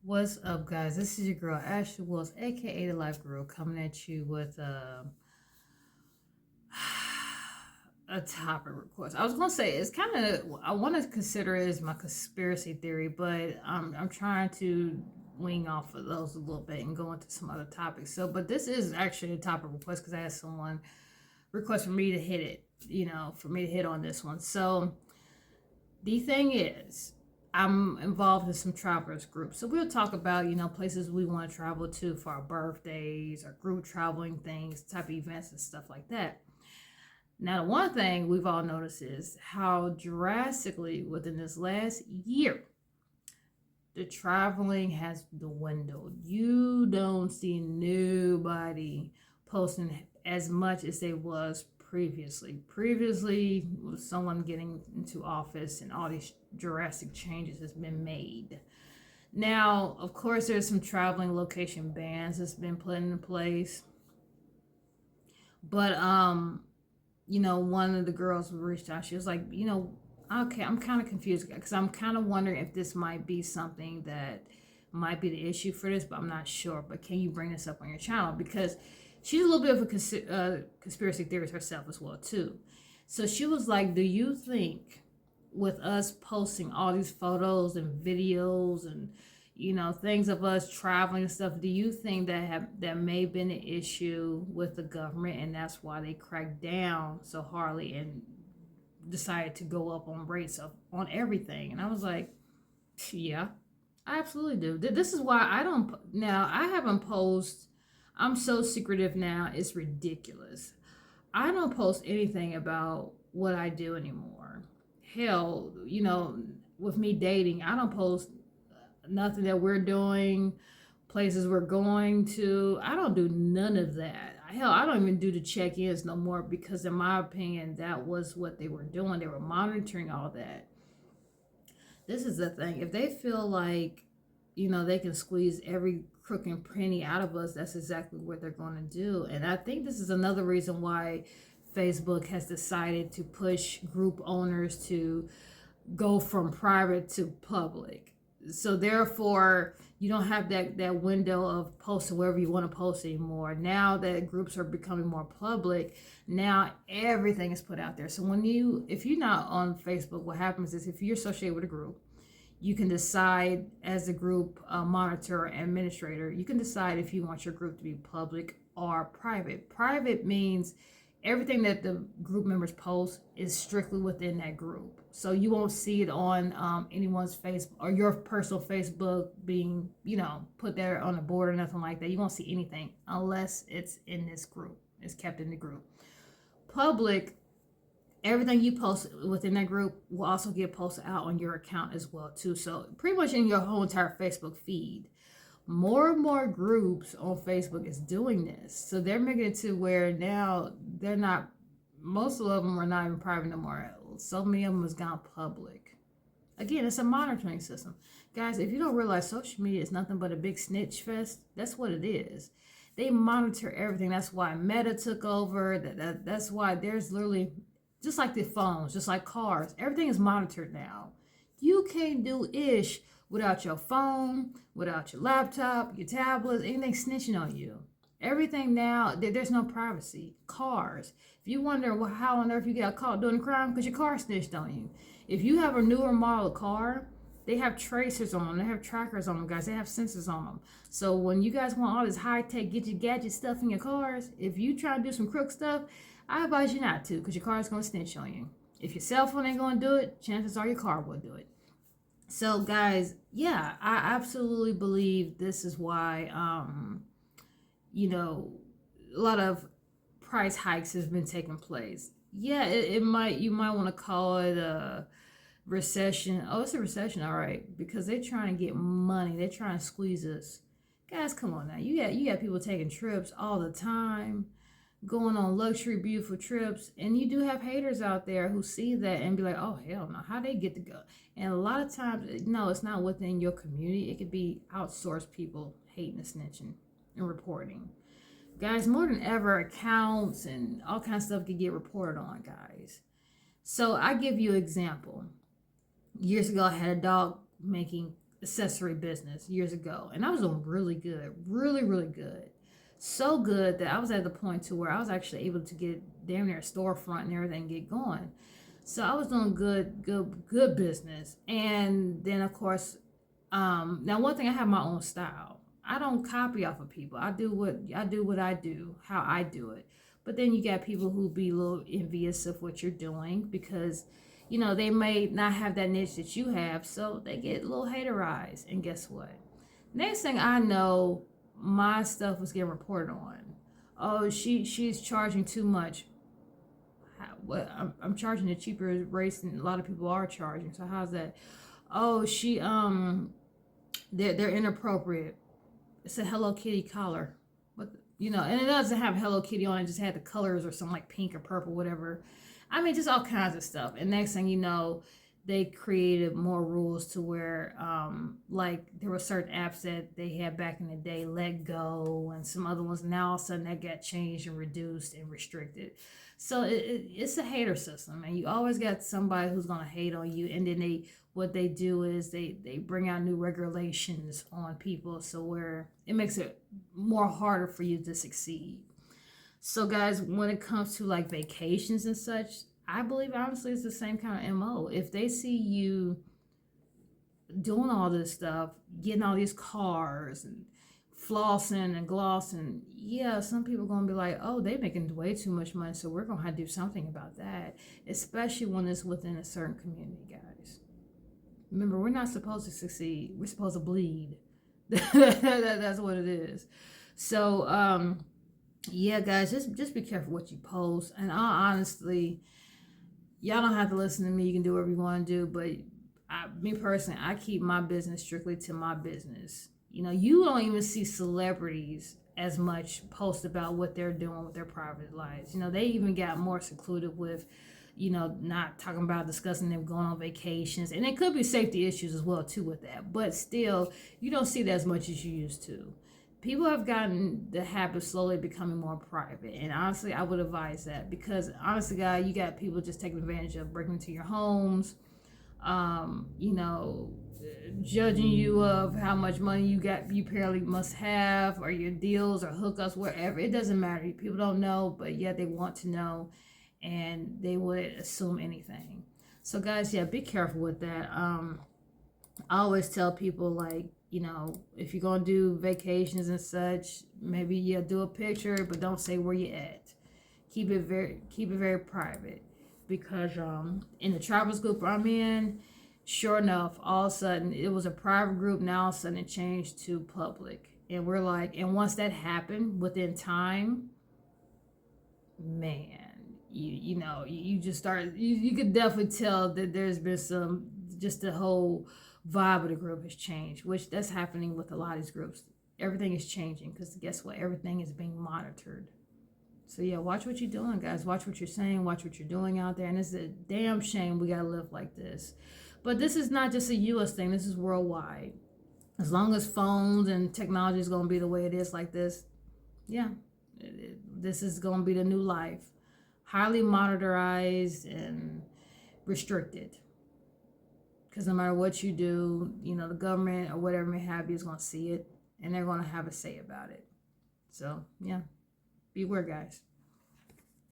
What's up, guys? This is your girl Ashley Wills, aka the Life Girl, coming at you with a topic request. I was gonna say it's kind of I want to consider it as my conspiracy theory, but I'm trying to wing off of those a little bit and go into some other topics. So, but this is actually a topic request because I had someone request for me to hit it, for me to hit on this one. So the thing is, I'm involved in some travelers groups. So we'll talk about, places we want to travel to for our birthdays or group traveling things, type of events and stuff like that. Now, the one thing we've all noticed is how drastically within this last year, the traveling has dwindled. You don't see nobody posting as much as they was previously. Previously, was someone getting into office and all these drastic changes has been made. Now, of course, there's some traveling location bans that's been put into place, but one of the girls reached out. She was like, okay, I'm kind of confused because I'm kind of wondering if this might be something that might be the issue for this, but I'm not sure. But can you bring this up on your channel? Because she's a little bit of a conspiracy theorist herself as well too. So she was like, "Do you think with us posting all these photos and videos and things of us traveling and stuff, do you think that may have been an issue with the government and that's why they cracked down so hardly and decided to go up on rates on everything?" And I was like, yeah, I absolutely do. This is why I don't now. I haven't posted. I'm so secretive now. It's ridiculous. I don't post anything about what I do anymore. Hell, with me dating, I don't post nothing that we're doing, places we're going to. I don't do none of that. Hell, I don't even do the check-ins no more because, in my opinion, that was what they were doing. They were monitoring all that. This is the thing. If they feel like, they can squeeze every crook and penny out of us, that's exactly what they're going to do. And I think this is another reason why Facebook has decided to push group owners to go from private to public. So therefore, you don't have that window of posting wherever you want to post anymore. Now that groups are becoming more public, now everything is put out there. So if you're not on Facebook, what happens is if you're associated with a group, you can decide as a group monitor or administrator, you can decide if you want your group to be public or private. Private means everything that the group members post is strictly within that group. So you won't see it on anyone's Facebook or your personal Facebook being, put there on the board or nothing like that. You won't see anything unless it's in this group. It's kept in the group. Public, everything you post within that group will also get posted out on your account as well too. So pretty much in your whole entire Facebook feed. More and more groups on Facebook is doing this. So they're making it to where now they're not, most of them are not even private no more. So many of them has gone public. Again, it's a monitoring system. Guys, if you don't realize social media is nothing but a big snitch fest, that's what it is. They monitor everything. That's why Meta took over. That's why there's literally, just like the phones, just like cars, everything is monitored now. You can't do ish without your phone, without your laptop, your tablets, anything snitching on you. Everything now, there's no privacy. Cars. If you wonder how on earth you got caught doing a crime, because your car snitched on you. If you have a newer model car, they have tracers on them. They have trackers on them, guys. They have sensors on them. So when you guys want all this high-tech, get your gadget stuff in your cars, if you try to do some crook stuff, I advise you not to, because your car is going to snitch on you. If your cell phone ain't going to do it, chances are your car will do it. So, guys, yeah, I absolutely believe this is why, a lot of price hikes has been taking place. Yeah, you might want to call it a recession. Oh, it's a recession, all right, because they're trying to get money. They're trying to squeeze us. Guys, come on now. You got people taking trips all the time, going on luxury, beautiful trips, and you do have haters out there who see that and be like, "Oh hell no, how they get to go?" And a lot of times, no, it's not within your community. It could be outsourced people hating and snitching and reporting. Guys, more than ever, accounts and all kinds of stuff could get reported on, guys. So I give you an example. Years ago, I had a dog making accessory business years ago, and I was doing really good, really, really good. So good that I was at the point to where I was actually able to get damn near a storefront and everything get going. So I was doing good business. And then of course, now one thing, I have my own style. I don't copy off of people. I do how I do it. But then you got people who be a little envious of what you're doing because they may not have that niche that you have, so they get a little haterized. And guess what? Next thing I know, my stuff was getting reported on. Oh, she's charging too much. What, I'm charging the cheaper rates than a lot of people are charging. So how's that? Oh, they're inappropriate. It's a Hello Kitty collar. And it doesn't have Hello Kitty on it, just had the colors or something like pink or purple, whatever. I mean, just all kinds of stuff. And next thing you know, they created more rules to where, like, there were certain apps that they had back in the day, Let Go, and some other ones. Now all of a sudden that got changed and reduced and restricted. So it's a hater system, and you always got somebody who's gonna hate on you. And then what they do is they bring out new regulations on people, so where it makes it more harder for you to succeed. So guys, when it comes to like vacations and such, I believe honestly it's the same kind of MO. If they see you doing all this stuff, getting all these cars and flossing and glossing, yeah, some people are going to be like, oh, they making way too much money, so we're going to have to do something about that, especially when it's within a certain community, guys. Remember, we're not supposed to succeed. We're supposed to bleed. That's what it is. So, yeah, guys, just be careful what you post. And honestly, y'all don't have to listen to me. You can do whatever you want to do. But me personally, I keep my business strictly to my business. You don't even see celebrities as much post about what they're doing with their private lives. They even got more secluded with, not talking about discussing them going on vacations. And it could be safety issues as well, too, with that. But still, you don't see that as much as you used to. People have gotten the habit of slowly becoming more private. And honestly, I would advise that because honestly, guys, you got people just taking advantage of breaking into your homes, judging you of how much money you apparently must have, or your deals or hookups, wherever. It doesn't matter. People don't know, but yet they want to know, and they would assume anything. So guys, yeah, be careful with that. I always tell people, like, if you're gonna do vacations and such, maybe do a picture, but don't say where you're at. Keep it very private, because in the Travelers group I'm in, sure enough, all of a sudden it was a private group. Now all of a sudden it changed to public, and we're like, and once that happened, within time, man, you just start. You could definitely tell that there's been just the whole vibe of the group has changed, which that's happening with a lot of these groups. Everything is changing because guess what? Everything is being monitored. So yeah, watch what you're doing, guys. Watch what you're saying. Watch what you're doing out there. And it's a damn shame we gotta live like this. But this is not just a U.S. thing. This is worldwide. As long as phones and technology is gonna be the way it is like this, yeah, this is gonna be the new life. Highly monitorized and restricted. Because no matter what you do, the government or whatever may have you is going to see it, and they're going to have a say about it. So, yeah, beware, guys.